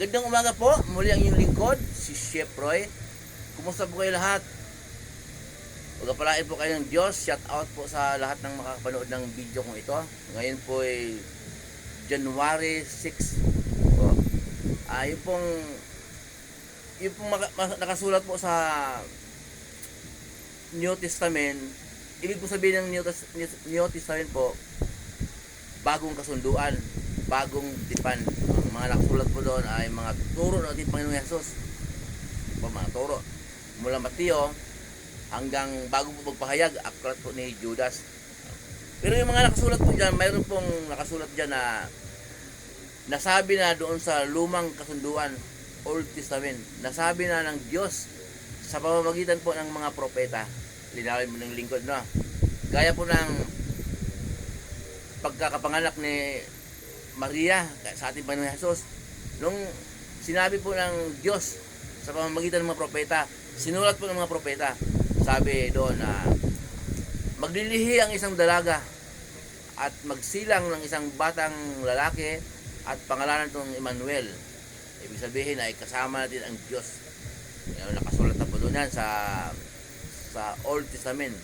Magandang umaga po, muli ang inyong lingkod, si Chef Roy. Kumusta po kayo lahat? Pagpalain po kayo ng Diyos. Shout out po sa lahat ng makakapanood ng video kong ito. Ngayon po ay January 6 po. Yung pong nakasulat po sa New Testament. Ibig po sabihin ng New Testament po, bagong kasunduan, bagong tipan. Ang mga nakasulat po doon ay mga turo ng ating Panginoong Hesus. Mga turo mula Mateo hanggang bago po magpahayag, aklat po ni Judas. Pero yung mga nakasulat po dyan, mayroon pong nakasulat dyan na nasabi na doon sa lumang kasunduan, Old Testament, nasabi na ng Diyos sa pamamagitan po ng mga propeta. Linawin mo ng lingkod, no? Gaya po ng pagkakapanganak ni Maria sa ating Panginoong Hesus. Nung sinabi po ng Diyos sa pamamagitan ng mga propeta, sinulat po ng mga propeta, sabi doon na maglilihi ang isang dalaga at magsilang ng isang batang lalaki at pangalanan itong Emmanuel. Ibig sabihin ay kasama natin ang Diyos. Nakasulat na po doon yan sa Old Testament.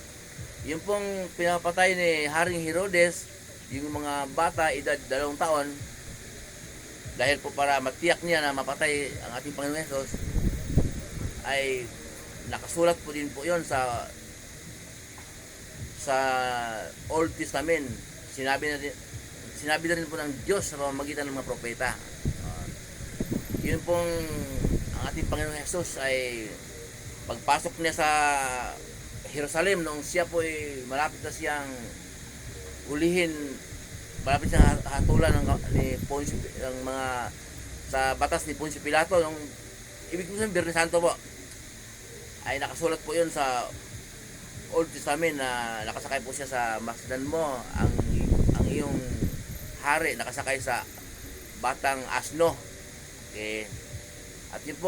Yung pong pinapatay ni Haring Herodes, yung mga bata, edad 2 taon, dahil po para matiyak niya na mapatay ang ating Panginoon Hesus, ay nakasulat po din po yon sa Old Testament. Sinabi na rin po ng Diyos sa pamamagitan ng mga propeta. Yun pong ang ating Panginoong Hesus ay pagpasok niya sa Jerusalem noong siya po ay malapit na siyang ulihin, malapit siyang hatulan ni Poncio, ng mga sa batas ni Poncio Pilato, nung ibig sabihin Biyernes Santo po, ay nakasulat po yun sa Old Testament na nakasakay po siya sa masdan mo, ang iyong hari nakasakay sa batang asno. Okay. At yung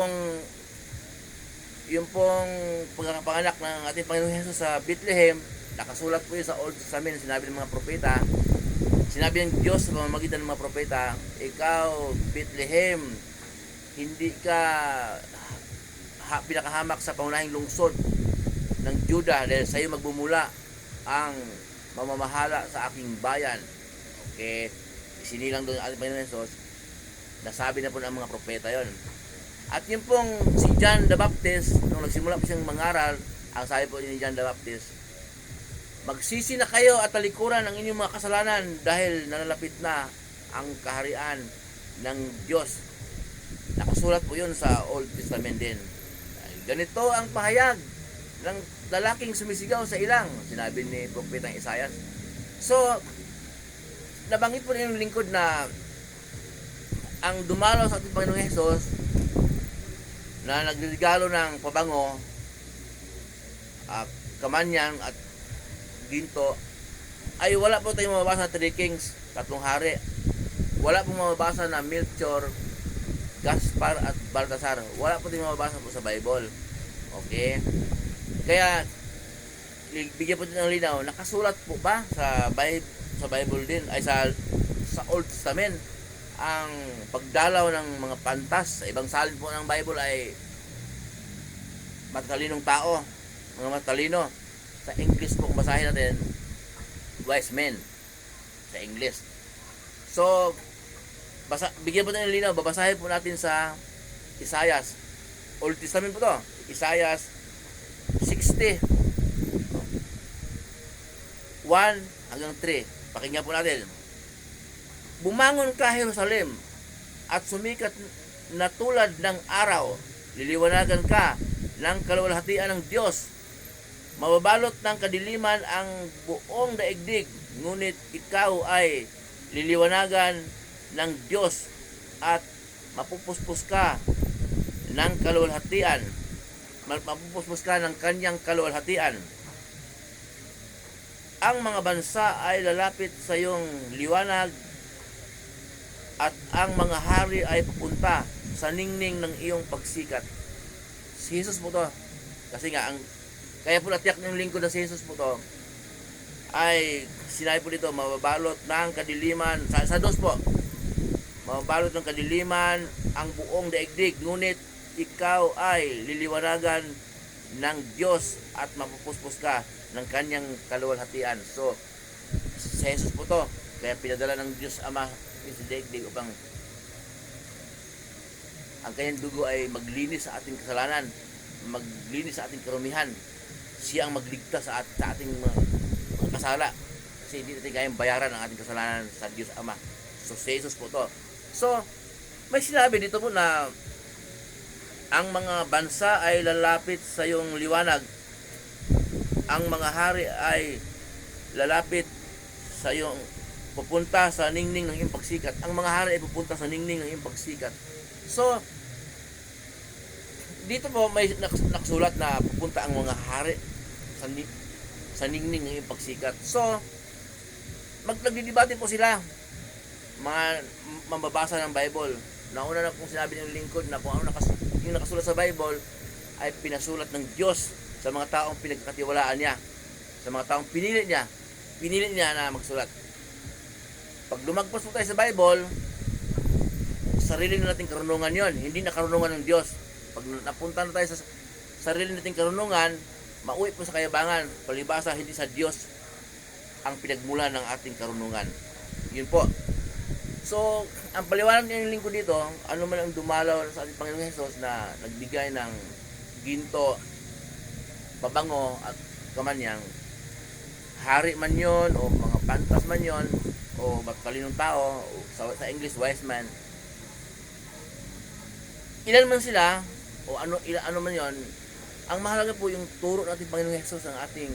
pong pagkakapanganak ng ating Panginoong Hesus sa Bethlehem, nakasulat po yun sa Old Testament. Sinabi ng mga propeta, sinabi ng Diyos sa pamamagitan ng mga propeta, ikaw Bethlehem, hindi ka pinakahamak sa pangunahing lungsod ng Judah, dahil sa iyo magbumula ang mamamahala sa aking bayan. Okay, isinilang doon ang ating Panginoon Hesus. Nasabi na po ng mga propeta yon. At yung pong si John the Baptist, nung nagsimula po siyang mangaral, ang sabi po ni John the Baptist, magsisi na kayo at talikuran ang inyong mga kasalanan dahil nalalapit na ang kaharian ng Diyos. Nakasulat po yun sa Old Testament din. Ganito ang pahayag ng lalaking sumisigaw sa ilang, sinabi ni Propetang Isaias. So, nabanggit po rin yung lingkod na ang dumalaw sa ating Panginoong Hesus na nagregalo ng pabango, kamanyan at ginto, ay wala po tayong mababasa na 3 kings, 3 hari. Wala po mababasa na Melchor, Gaspar at Baltasar. Wala po tayong mababasa po sa Bible. Okay? Kaya bigyan po din ng linaw, nakasulat po ba sa Bible din, ay sa Old Testament, ang pagdalaw ng mga pantas. Sa ibang salin po ng Bible ay matalinong tao, mga matalino. Sa English po kung basahin natin, wise men sa English. So bigyan po natin ng linaw, babasahin po natin sa Isaias, Old Testament po to, Isaias 60 1 hanggang 3. Pakinggan po natin. Bumangon ka, Jerusalem, at sumikat na tulad ng araw. Liliwanagan ka ng kaluwalhatian ng Diyos. Mababalot ng kadiliman ang buong daigdig, ngunit ikaw ay liliwanagan ng Diyos at mapupuspos ka ng kaluwalhatian. Mapupuspos ka ng kanyang kaluwalhatian. Ang mga bansa ay lalapit sa iyong liwanag, at ang mga hari ay pupunta sa ningning ng iyong pagsikat. Si Jesus po to. Kasi nga, kaya po natiyak ng lingkod na si Jesus po to, ay sinabi po dito, mababalot ng kadiliman, sa dos po, mabalot ng kadiliman ang buong daigdig, ngunit ikaw ay liliwanagan ng Diyos at mapupuspos ka ng kanyang kaluwalhatian. So, si Jesus po to, kaya pinadala ng Diyos Ama sa daigdig upang ang kanyang dugo ay maglinis sa ating kasalanan, maglinis sa ating karumihan. Siya ang magligtas sa ating mga kasala. Kasi hindi natin kayang bayaran ang ating kasalanan sa Diyos Ama. So, si Jesus po to. So, may sinabi dito po na ang mga bansa ay lalapit sa iyong liwanag. Ang mga hari ay lalapit sa iyong pupunta sa ningning ng iyong pagsikat. Ang mga hari ay pupunta sa ningning ng iyong pagsikat. So, dito po may nakasulat na pupunta ang mga hari sa ningning ng iyong pagsikat. So, nagdidebate po sila, mga mambabasa ng Bible. Nauna na kung sinabi ng lingkod na kung ano yung nakasulat sa Bible ay pinasulat ng Diyos sa mga taong pinagkatiwalaan niya, sa mga taong pinili niya na magsulat. Pag lumagpas po tayo sa Bible, sarili na nating karunungan yon, hindi na karunungan ng Diyos. Pag napunta na tayo sa sarili nating karunungan, mauwi po sa kayabangan, palibasa hindi sa Diyos ang pinagmula ng ating karunungan. Yun po. So, ang paliwanag niya yung lingkod dito, ano man ang dumalaw sa ating Panginoong Hesus na nagbigay ng ginto, babango at kamanyang, hari man yon o mga pantas man yon o matalinong tao, o sa English, wise man, ilan man sila o ano man yon, ang mahalaga po yung turo ng ating Panginoong Hesus ang ating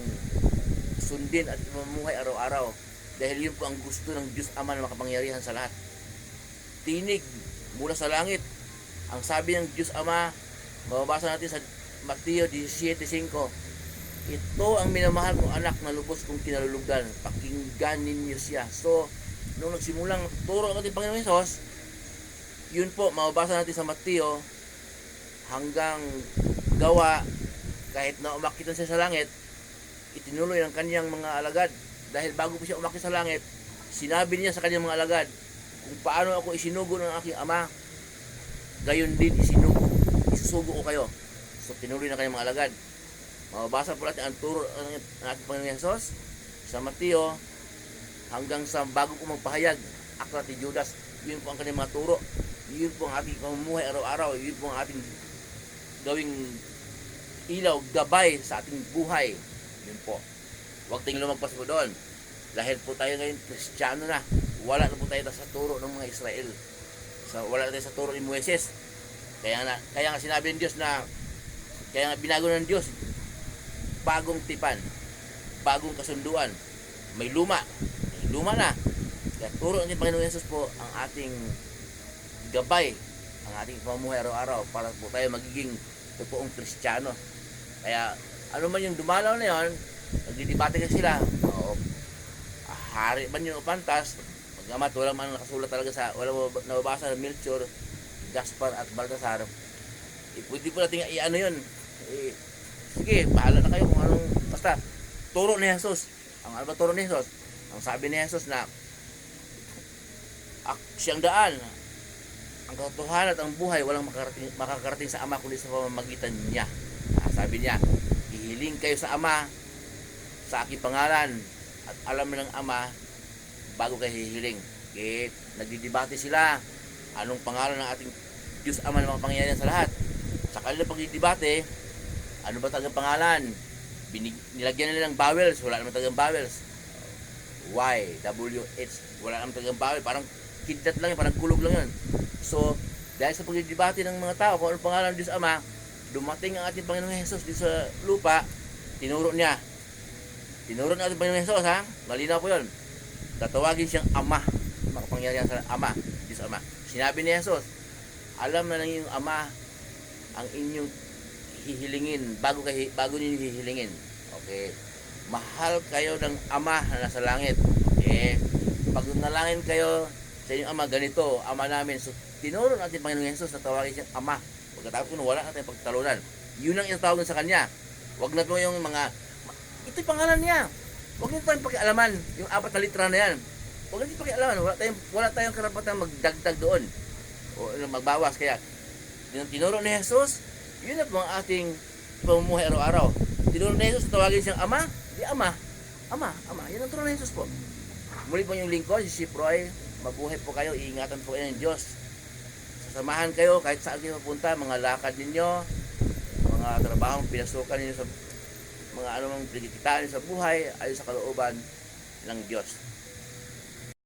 sundin at mamuhay araw-araw. Dahil yun po ang gusto ng Diyos Ama na makapangyarihan sa lahat. Tinig mula sa langit. Ang sabi ng Diyos Ama, mababasa natin sa Mateo 17:5. Ito ang minamahal kong anak na lubos kong kinalulugan. Pakinggan ninyo siya. So, nung nagsimulang turo ng ating Panginoon Hesus, yun po, mababasa natin sa Mateo hanggang Gawa, kahit na umakyat siya sa langit, itinuloy ng kanyang mga alagad. Dahil bago po siya umakyat sa langit, sinabi niya sa kanyang mga alagad, kung paano ako isinugo ng aking Ama, gayon din isusugo ko kayo. So tinuloy ng kanyang mga alagad. Mababasa po natin ang turo ng ating Panginoon Hesus sa Mateo hanggang sa bago po magpahayag, aklat ni Judas. Yun po ang kanyang mga turo. Yun po ang ating pamumuhay araw-araw. Yun po ang ating gawing ilaw, gabay sa ating buhay. Yun po. Huwag tayong lumagpas po doon. Dahil po tayo ngayon Kristiyano na. Wala na po tayo sa turo ng mga Israel. Wala na tayo sa turo ni Moises. Kaya nga sinabi ng Diyos na, kaya nga binago ng Diyos, bagong tipan, bagong kasunduan. May luma na. Kaya turo ng Panginoon Hesus po ang ating gabay, ang ating pamumuhay araw-araw para po tayo magiging totoong Kristiyano. Kaya ano man yung dumalaw na yon, nagdidebate kasi sila, o hari man yun o pantas, pagamat wala man nakasulat talaga wala nababasa ng Melchor, Gaspar at Baltasar, pwede po natin i-ano yun, sige, bahala na kayo kung anong, basta turo ni Jesus. Ang ano ba turo ni Jesus? Ang sabi ni Jesus na siyang daan, ang katotohanan at ang buhay, walang makakarating sa Ama kundi sa pamamagitan niya. Sabi niya, hihiling kayo sa Ama sa aking pangalan at alam ng Ama bago kayo hihiling. Okay? Nagdidebate sila anong pangalan ng ating Diyos Ama na makapangyarihan sa lahat. Sa kanilang pagdidebate, ano ba talagang pangalan? Nilagyan nila ng vowels, wala naman talagang vowels. Y, W, H, wala naman talagang vowel, parang kidlat lang yun, parang kulog lang yun. So, dahil sa pagdidebate ng mga tao kung anong pangalan ng Diyos Ama, dumating ang ating Panginoong Hesus dito sa lupa, tinuro niya. Tinuro ng ating Panginoong Hesus, ha? Malinaw po yun. Tatawagin siyang Ama, makapangyarihan sa Ama, Diyos Ama. Sinabi ni Hesus, alam na ng inyong Ama ang inyong hihilingin bago niyo hihilingin. Okay? Mahal kayo ng Ama na nasa langit. Okay? Pag nalangin kayo sa inyong Ama, ganito, Ama namin. So, tinuro natin Panginoong Hesus na tawagin siyang Ama. Pagkatapos kung wala natin pagtalunan. Yun ang itatawagan sa Kanya. Huwag na po yung mga, ito'y pangalan niya. Huwag nyo tayong pakialaman. Yung 4 na litra na yan. Huwag natin pakialaman, wala tayong karapatan magdagdag doon o magbawas. Kaya tinuro ni Jesus, yun na po ang ating pamumuhay araw-araw. Tinuro ni Jesus, tawagin siyang Ama, di Ama. Ama. Yan ang turo ni Jesus po. Muli po yung lingkod, si Roy, mabuhay po kayo, iingatan po kayo ng Diyos. Sasamahan kayo kahit saan kayo mapunta, mga lakad ninyo, mga trabahong pinasukan ninyo sa mga anumang pagkikitaan sa buhay, ayon sa kalooban ng Diyos.